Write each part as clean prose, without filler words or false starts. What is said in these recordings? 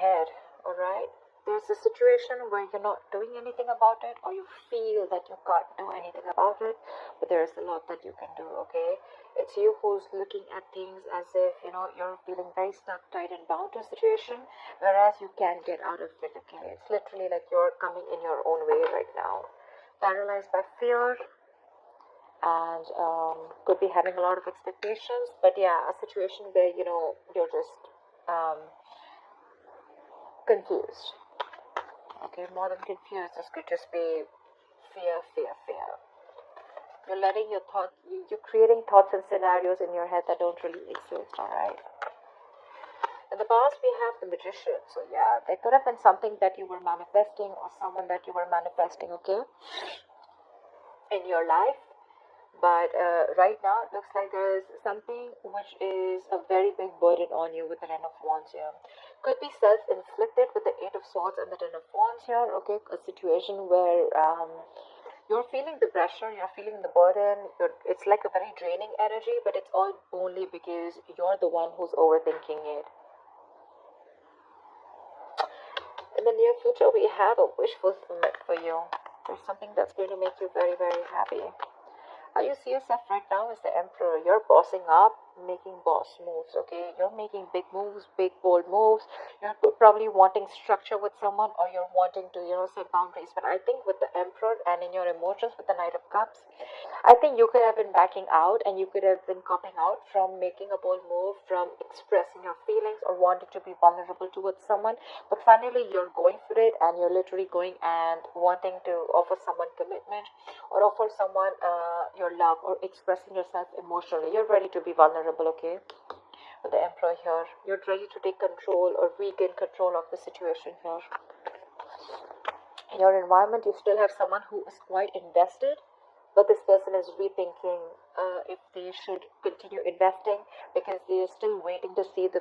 head, alright? There's a situation where you're not doing anything about it, or you feel that you can't do anything about it, but there's a lot that you can do, okay? It's you who's looking at things as if, you're feeling very stuck, tight, and bound to a situation, whereas you can't get out of it, okay? It's literally like you're coming in your own way right now. Paralyzed by fear, and could be having a lot of expectations, but yeah, a situation where, you're just confused. Okay, more than confused, this could just be fear. You're letting your thoughts, you're creating thoughts and scenarios in your head that don't really exist, alright? In the past, we have the Magician. So yeah, there could have been something that you were manifesting, or someone that you were manifesting, okay, in your life. But right now, it looks like there is something which is a very big burden on you with the Ten of Wands here. Could be self-inflicted with the Eight of Swords and the Ten of Wands here, okay? A situation where you're feeling the pressure, you're feeling the burden. It's like a very draining energy, but it's all only because you're the one who's overthinking it. In the near future, we have a wish fulfillment for you. There's something that's going to make you very, very happy. How you see yourself right now is the Emperor. You're bossing up, making boss moves, okay? You're making big moves, big bold moves. You're probably wanting structure with someone, or you're wanting to, set boundaries. But I think with the Emperor and in your emotions with the Knight of Cups, I think you could have been backing out, and you could have been copping out from making a bold move, from expressing your feelings or wanting to be vulnerable towards someone. But finally, you're going for it, and you're literally going and wanting to offer someone commitment, or offer someone your love, or expressing yourself emotionally. You're ready to be vulnerable, okay? With the Emperor here, you're ready to take control or regain control of the situation here. In your environment, you still have someone who is quite invested, but this person is rethinking if they should continue investing, because they are still waiting to see the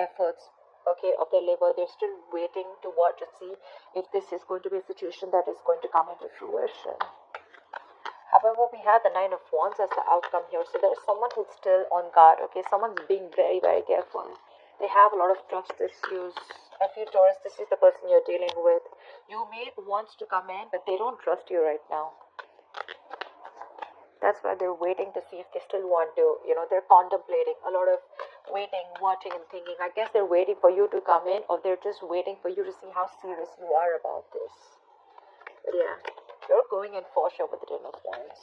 efforts, okay, of their labor. They're still waiting to watch and see if this is going to be a situation that is going to come into fruition. However, we have the Nine of Wands as the outcome here. So there's someone who's still on guard, okay? Someone's being very, very careful. They have a lot of trust issues. I feel, Taurus, this is the person you're dealing with. You may want to come in, but they don't trust you right now. That's why they're waiting to see if they still want to, they're contemplating. A lot of waiting, watching, and thinking. I guess they're waiting for you to come in, or they're just waiting for you to see how serious you are about this. But yeah, you're going in for sure with the Ten of Wands.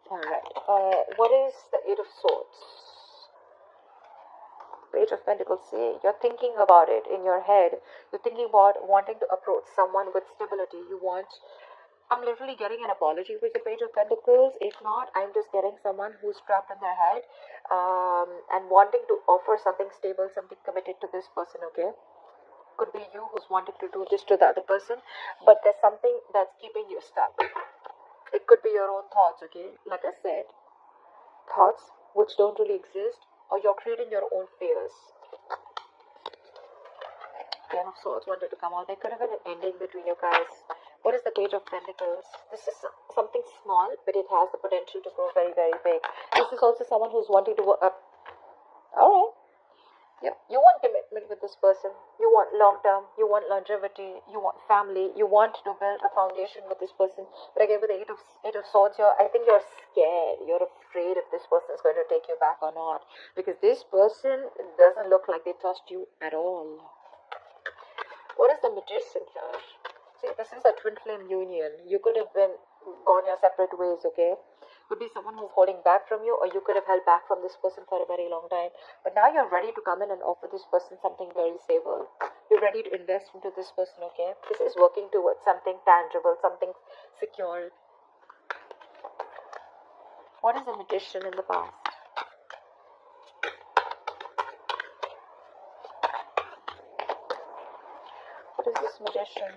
Alright, what is the Eight of Swords? Page of Pentacles. See, you're thinking about it in your head. You're thinking about wanting to approach someone with stability. I'm literally getting an apology with the Page of Pentacles. If not, I'm just getting someone who's trapped in their head and wanting to offer something stable, something committed to this person, okay? Could be you who's wanting to do this to the other person, but there's something that's keeping you stuck. It could be your own thoughts, okay? Like I said, thoughts which don't really exist, or you're creating your own fears. Ten of Swords wanted to come out. There could have been an ending between you guys. What is the Page of Pentacles? This is something small, but it has the potential to grow very, very big. This is also someone who's wanting to work up. Alright. Yep. You want commitment with this person. You want long term. You want longevity. You want family. You want to build a foundation with this person. But again, with the Eight of Swords here, I think you're scared. You're afraid if this person is going to take you back or not, because this person doesn't look like they trust you at all. What is the Magician here? See, this is a twin flame union. You could have been gone your separate ways, okay? Could be someone who's holding back from you, or you could have held back from this person for a very long time. But now you're ready to come in and offer this person something very stable. You're ready to invest into this person, okay? This is working towards something tangible, something secure. What is the Magician in the past? What is this Magician?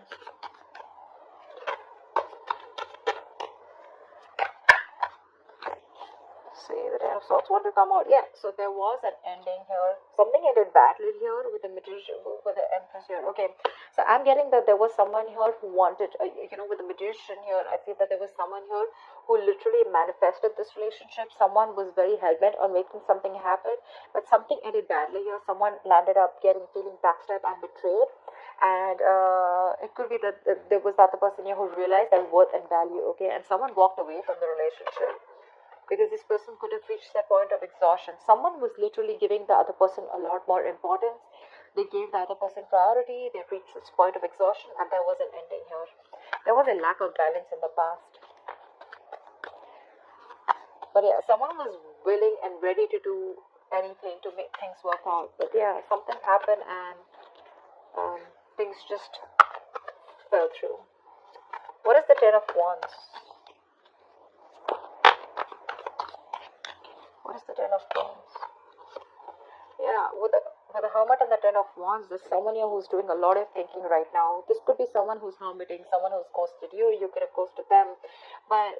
See, the Ten of Swords want to come out. Yeah, so there was an ending here. Something ended badly here with the Magician, with the Empress here. Okay, So I'm getting that there was someone here who wanted, with the magician here, I feel that there was someone here who literally manifested this relationship. Someone was very hell-bent on making something happen, but something ended badly here. Someone landed up feeling backstabbed and betrayed. And it could be that there was the other person here who realized their worth and value, okay, and someone walked away from the relationship because this person could have reached that point of exhaustion. Someone was literally giving the other person a lot more importance. They gave the other person priority. They reached this point of exhaustion, and there was an ending here. There was a lack of balance in the past. But yeah, someone was willing and ready to do anything to make things work out. But yeah, something happened, and things just fell through. What is the Ten of Wands? What is the Ten of Wands? Yeah, with the Hermit and the Ten of Wands, there's someone here who's doing a lot of thinking right now. This could be someone who's hermiting, someone who's ghosted you. You could have ghosted them, but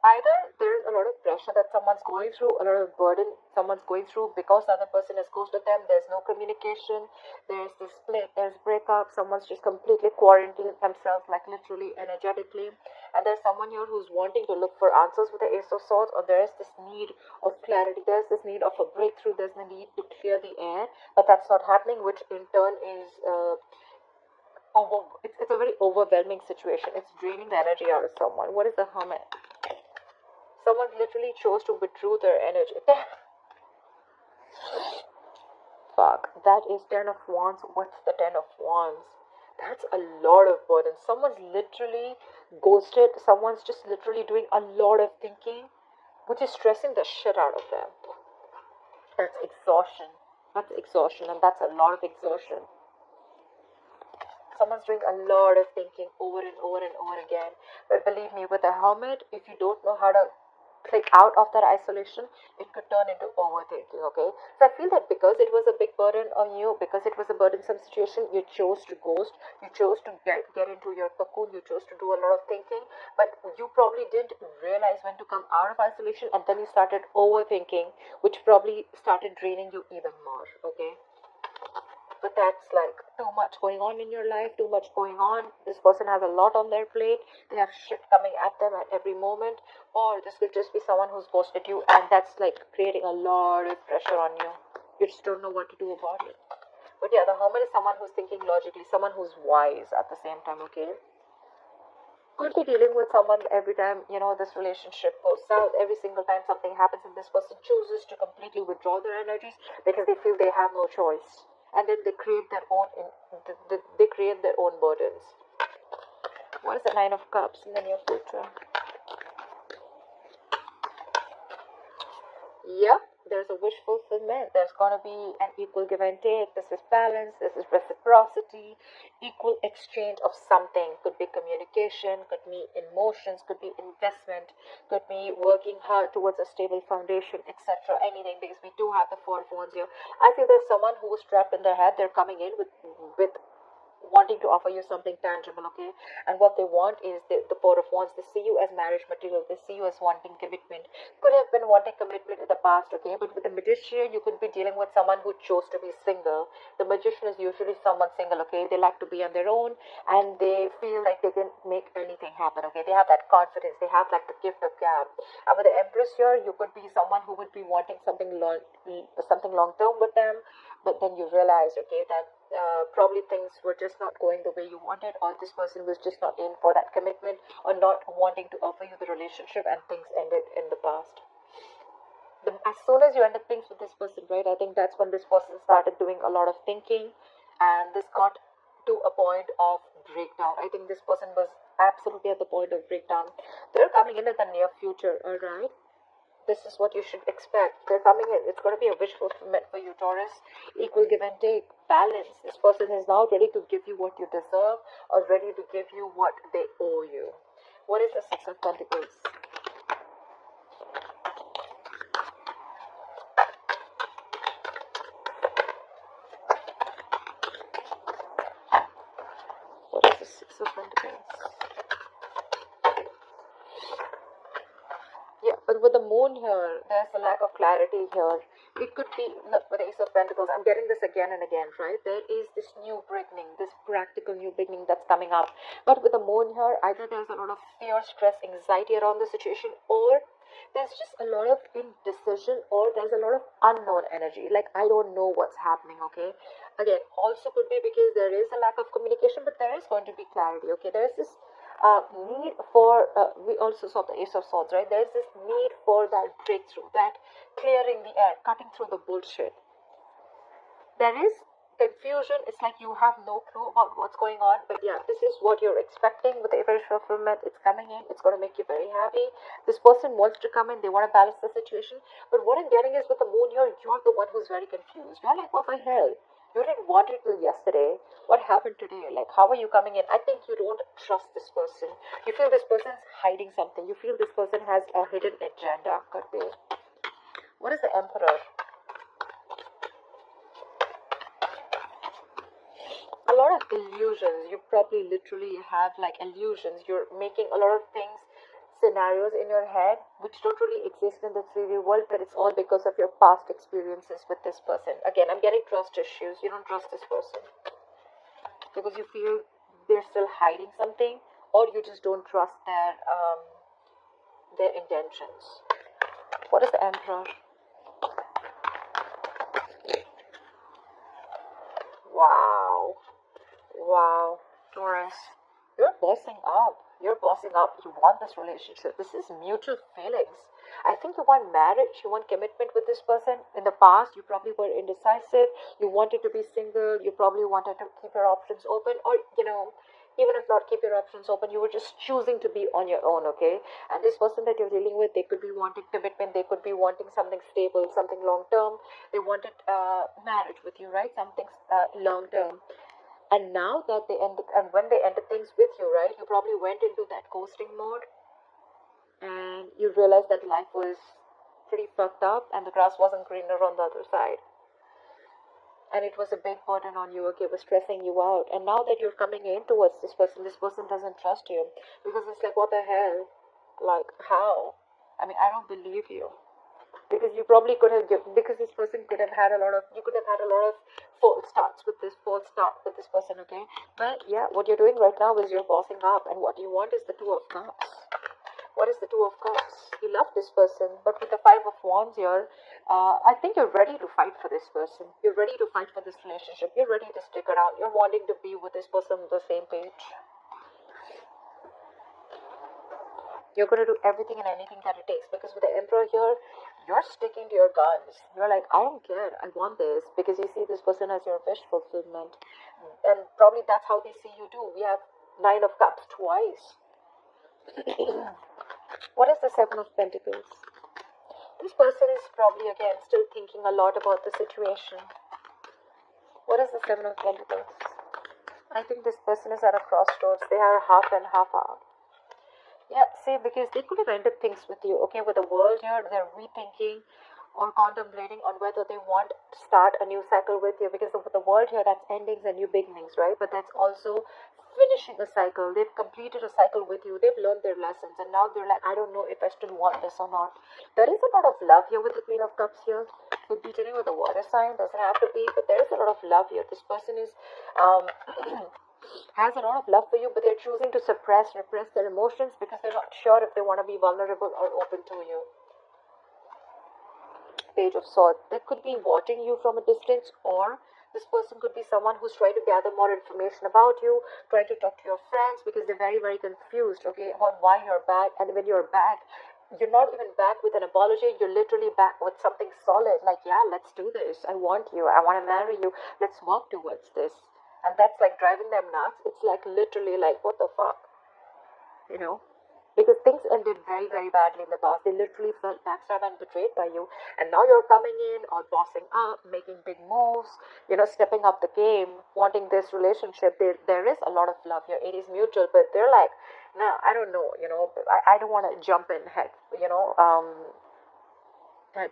either there's a lot of pressure that someone's going through, a lot of burden someone's going through because the other person has ghosted them. There's no communication, there's this split, there's breakup, someone's just completely quarantined themselves, like literally energetically, and there's someone here who's wanting to look for answers with the Ace of Swords, or there is this need of clarity, there's this need of a breakthrough, there's the need to clear the air, but that's not happening, which in turn is it's a very overwhelming situation. It's draining the energy out of someone. What is the Hermit? Someone literally chose to withdraw their energy. Fuck, that is Ten of Wands. What's the Ten of Wands? That's a lot of burden. Someone's literally ghosted. Someone's just literally doing a lot of thinking, which is stressing the shit out of them. That's exhaustion. That's exhaustion, and that's a lot of exhaustion. Someone's doing a lot of thinking over and over and over again. But believe me, with a Hermit, if you don't know how to click out of that isolation, it could turn into overthinking, okay? So I feel that because it was a big burden on you, because it was a burdensome situation, you chose to ghost, you chose to get into your cocoon, you chose to do a lot of thinking, but you probably didn't realize when to come out of isolation, and then you started overthinking, which probably started draining you even more, okay? But that's like too much going on in your life, too much going on. This person has a lot on their plate. They have shit coming at them at every moment. Or this could just be someone who's ghosted you, and that's like creating a lot of pressure on you. You just don't know what to do about it. But yeah, the Hermit is someone who's thinking logically, someone who's wise at the same time, okay? Could be dealing with someone every time, this relationship goes south, every single time something happens and this person chooses to completely withdraw their energies because they feel they have no choice. And then they create their own burdens. What is the Nine of Cups in the near future? Yep, there's a wish fulfillment. There's going to be an equal give and take. This is balance. This is reciprocity. Equal exchange of something. Could be communication. Could be emotions. Could be investment. Could be working hard towards a stable foundation, etc. Anything, because we do have the Four of Wands here. I feel there's someone who was trapped in their head. They're coming in with wanting to offer you something tangible, okay? And what they want is the Four of Wands. They see you as marriage material. They see you as wanting commitment. Could have been wanting commitment in the past, okay? But with the Magician, you could be dealing with someone who chose to be single. The Magician is usually someone single, okay? They like to be on their own, and they feel like they can make anything happen, okay? They have that confidence. They have like the gift of gab. And with the Empress here, you could be someone who would be wanting something long term with them, but then you realize, okay, that probably things were just not going the way you wanted, or this person was just not in for that commitment, or not wanting to offer you the relationship, and things ended in the past. As soon as you ended things with this person, right, I think that's when this person started doing a lot of thinking, and this got to a point of breakdown. I think this person was absolutely at the point of breakdown. They're coming in the near future, alright? This is what you should expect. They're coming in. It's going to be a wish fulfillment for you, Taurus. Equal give and take. Balance. This person is now ready to give you what you deserve, or ready to give you what they owe you. What is the Six of Pentacles? What is the Six of Pentacles? Yeah, but with the Moon here, there's a lack of clarity here. It could be, look, with the Ace of Pentacles, I'm getting this again and again, right? There is this new beginning, this practical new beginning that's coming up. But with the moon here, either there's a lot of fear, stress, anxiety around the situation, or there's just a lot of indecision, or there's a lot of unknown energy. Like, I don't know what's happening, okay? Again, also could be because there is a lack of communication, but there is going to be clarity, okay? There's this need for, we also saw the Ace of Swords, right? There's this need for that breakthrough, that clearing the air, cutting through the bullshit. There is confusion. It's like you have no clue about what's going on, but yeah, this is what you're expecting with the wish fulfillment. It's coming in. It's going to make you very happy. This person wants to come in. They want to balance the situation, but what I'm getting is with the moon here, you're the one who's very confused. You're like, what the hell? You didn't want it till yesterday. What happened today? Like, how are you coming in? I think you don't trust this person. You feel this person's hiding something. You feel this person has a hidden agenda. Could be. What is the Emperor? A lot of illusions. You probably literally have like illusions. You're making a lot of things, scenarios in your head which don't really exist in the 3D world, but it's all because of your past experiences with this person. Again, I'm getting trust issues. You don't trust this person because you feel they're still hiding something, or you just don't trust their intentions. What is the Emperor? Wow. Wow, Taurus, you're bossing up. You're bossing up. You want this relationship. This is mutual feelings. I think you want marriage. You want commitment with this person. In the past, you probably were indecisive. You wanted to be single. You probably wanted to keep your options open, or even if not keep your options open, you were just choosing to be on your own. Okay, and this person that you're dealing with, they could be wanting commitment. They could be wanting something stable, something long term. They wanted marriage with you, right? Something long term. And now that they ended, and when they ended things with you, right, you probably went into that ghosting mode, and you realized that life was pretty fucked up and the grass wasn't greener on the other side. And it was a big burden on you, okay, it was stressing you out. And now that you're coming in towards this person doesn't trust you. Because it's like, what the hell? Like, how? I mean, I don't believe you. Because you probably could have because this person could have had a lot of, you could have had a lot of false start with this person, okay? But yeah, what you're doing right now is you're bossing up, and what you want is the Two of Cups. What is the Two of Cups? You love this person, but with the Five of Wands here, I think you're ready to fight for this person. You're ready to fight for this relationship. You're ready to stick around. You're wanting to be with this person on the same page. You're going to do everything and anything that it takes, because with the Emperor here, you're sticking to your guns. You're like, I don't care, I want this, because you see this person as your wish fulfillment, and probably that's how they see you too. We have Nine of Cups twice. What is the Seven of Pentacles? This person is probably again still thinking a lot about the situation. What is the Seven of Pentacles? I think this person is at a crossroads. They are half and half out. Yeah, see, because they could have ended things with you, okay? With the world here, they're rethinking or contemplating on whether they want to start a new cycle with you, because with the world here, that's endings and new beginnings, right? But that's also finishing a cycle. They've completed a cycle with you. They've learned their lessons, and now they're like, I don't know if I still want this or not. There is a lot of love here with the Queen of Cups here. Could be dealing with a water sign, doesn't have to be, but there is a lot of love here. This person is has a lot of love for you, but they're choosing to repress their emotions because they're not sure if they want to be vulnerable or open to you. Page of Swords. They could be watching you from a distance, or this person could be someone who's trying to gather more information about you, trying to talk to your friends, because they're very, very confused, okay, about why you're back. And when you're back, you're not even back with an apology. You're literally back with something solid, like, yeah, let's do this. I want you. I want to marry you. Let's work towards this. And that's like driving them nuts. It's like literally like, what the fuck? Because things ended very, very badly in the past. They literally felt backstabbed and betrayed by you. And now you're coming in or bossing up, making big moves, stepping up the game, wanting this relationship. There is a lot of love here. It is mutual, but they're like, no, I don't know, I don't want to jump in head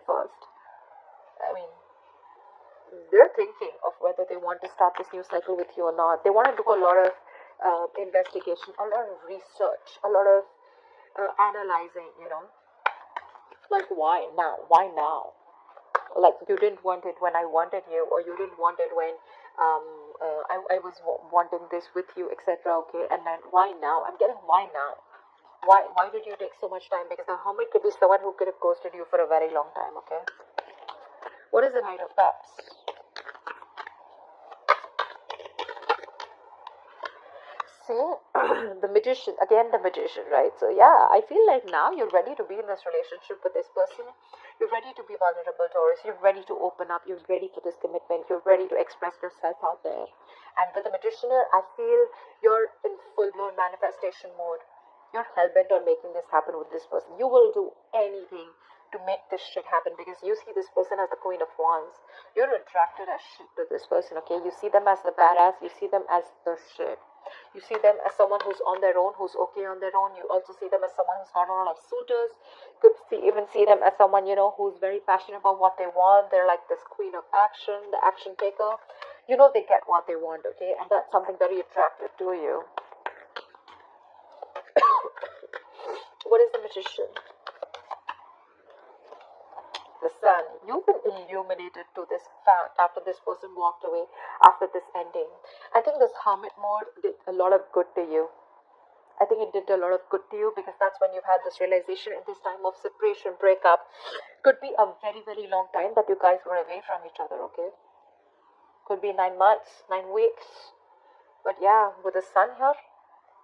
first. I mean, they're thinking of whether they want to start this new cycle with you or not. They want to do a lot of investigation, a lot of research, a lot of analyzing, like, why now? Like you didn't want it when I wanted you, or you didn't want it when I was wanting this with you, etc. Okay, and then why now? I'm getting why now. Why did you take so much time? Because the hermit could be someone who could have ghosted you for a very long time. Okay, what is the Knight of Cups? See, the Magician, again the Magician, right? So yeah, I feel like now you're ready to be in this relationship with this person. You're ready to be vulnerable, Taurus. You're ready to open up. You're ready for this commitment. You're ready to express yourself out there. And with the Magician, I feel you're in full-blown manifestation mode. You're hell-bent on making this happen with this person. You will do anything to make this shit happen, because you see this person as the Queen of Wands. You're attracted as shit to this person, okay? You see them as the badass. You see them as the shit. You see them as someone who's on their own, who's okay on their own. You also see them as someone who's got a lot of suitors. You could even see them as someone, you know, who's very passionate about what they want. They're like this queen of action, the action taker. You know, they get what they want, okay? And that's something very attractive to you. What is the Magician? The Sun. You've been illuminated to this fact after this person walked away, after this ending. I think this hermit mode did a lot of good to you. I think it did a lot of good to you, because that's when you've had this realization in this time of separation, breakup. Could be a very, very long time that you guys were away from each other, okay? Could be 9 months, 9 weeks. But yeah, with the Sun here,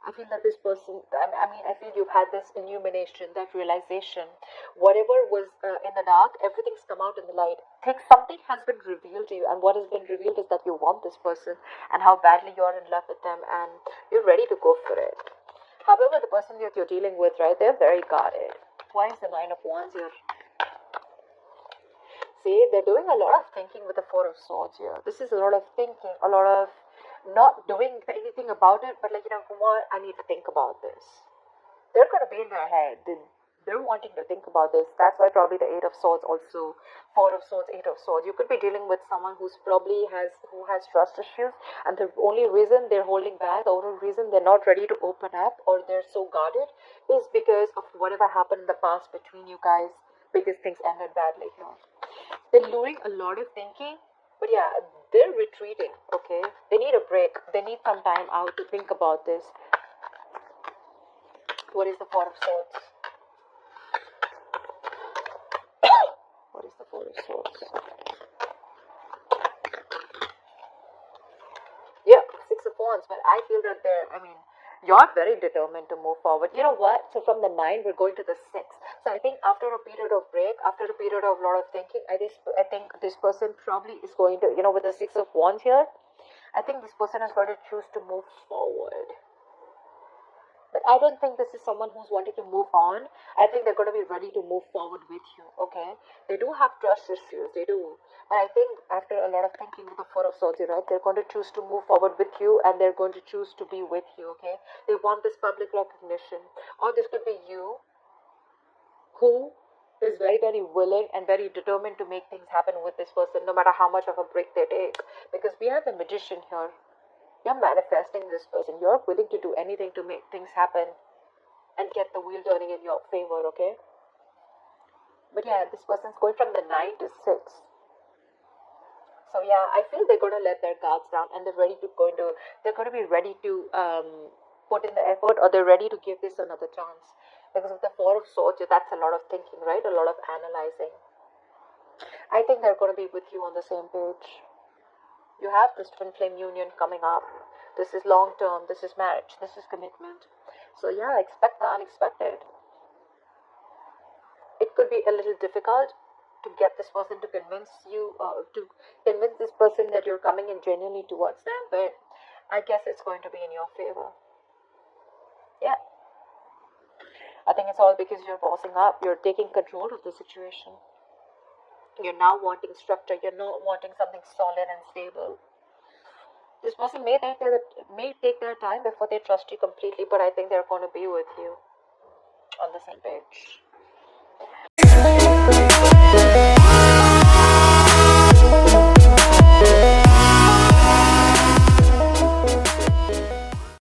I feel that this person, I feel you've had this illumination, that realization. Whatever was in the dark, everything's come out in the light. Think something has been revealed to you, and what has been revealed is that you want this person, and how badly you're in love with them, and you're ready to go for it. However, the person that you're dealing with, right, they're very guarded. Why is the Nine of Wands here? See, they're doing a lot of thinking with the Four of Swords here. This is a lot of thinking, a lot of not doing anything about it, but like, you know, what, I need to think about this. They're going to be in their head. They're wanting to think about this. That's why probably the Eight of Swords also, Four of Swords, Eight of Swords. You could be dealing with someone who has trust issues, and the only reason they're holding back, the only reason they're not ready to open up, or they're so guarded, is because of whatever happened in the past between you guys, because things ended badly here. They're doing a lot of thinking, but yeah, they're retreating, okay? They need a break. They need some time out to think about this. What is the Four of Swords? What is the Four of Swords? Yeah, Six of Wands, but I feel that you're very determined to move forward. You know what? So from the 9, we're going to the 6. So I think after a period of break, after a period of a lot of thinking, I think this person probably is going to, you know, with the 6 of Wands here, I think this person is going to choose to move forward. But I don't think this is someone who's wanting to move on. I think they're going to be ready to move forward with you, okay? They do have trust issues, they do. But I think after a lot of thinking with the Four of Swords, right, they're going to choose to move forward with you, and they're going to choose to be with you, okay? They want this public recognition. Or this could be you, who is very, very willing and very determined to make things happen with this person, no matter how much of a break they take. Because we have the Magician here. You're manifesting this person. You're willing to do anything to make things happen and get the wheel turning in your favor, okay? But yeah, this person's going from the 9 to 6. So yeah, I feel they're going to let their guards down, and they're going to be ready to put in the effort, or they're ready to give this another chance. Because with the Four of Swords, that's a lot of thinking, right? A lot of analyzing. I think they're going to be with you on the same page. You have this twin flame union coming up. This is long term. This is marriage. This is commitment. So yeah, expect the unexpected. It could be a little difficult to get this person to convince you, to convince this person that you're coming in genuinely towards them, but I guess it's going to be in your favor. Yeah. I think it's all because you're bossing up. You're taking control of the situation. You're now wanting structure. You're not wanting something solid and stable. This person may take their time before they trust you completely, but I think they're going to be with you on the same page.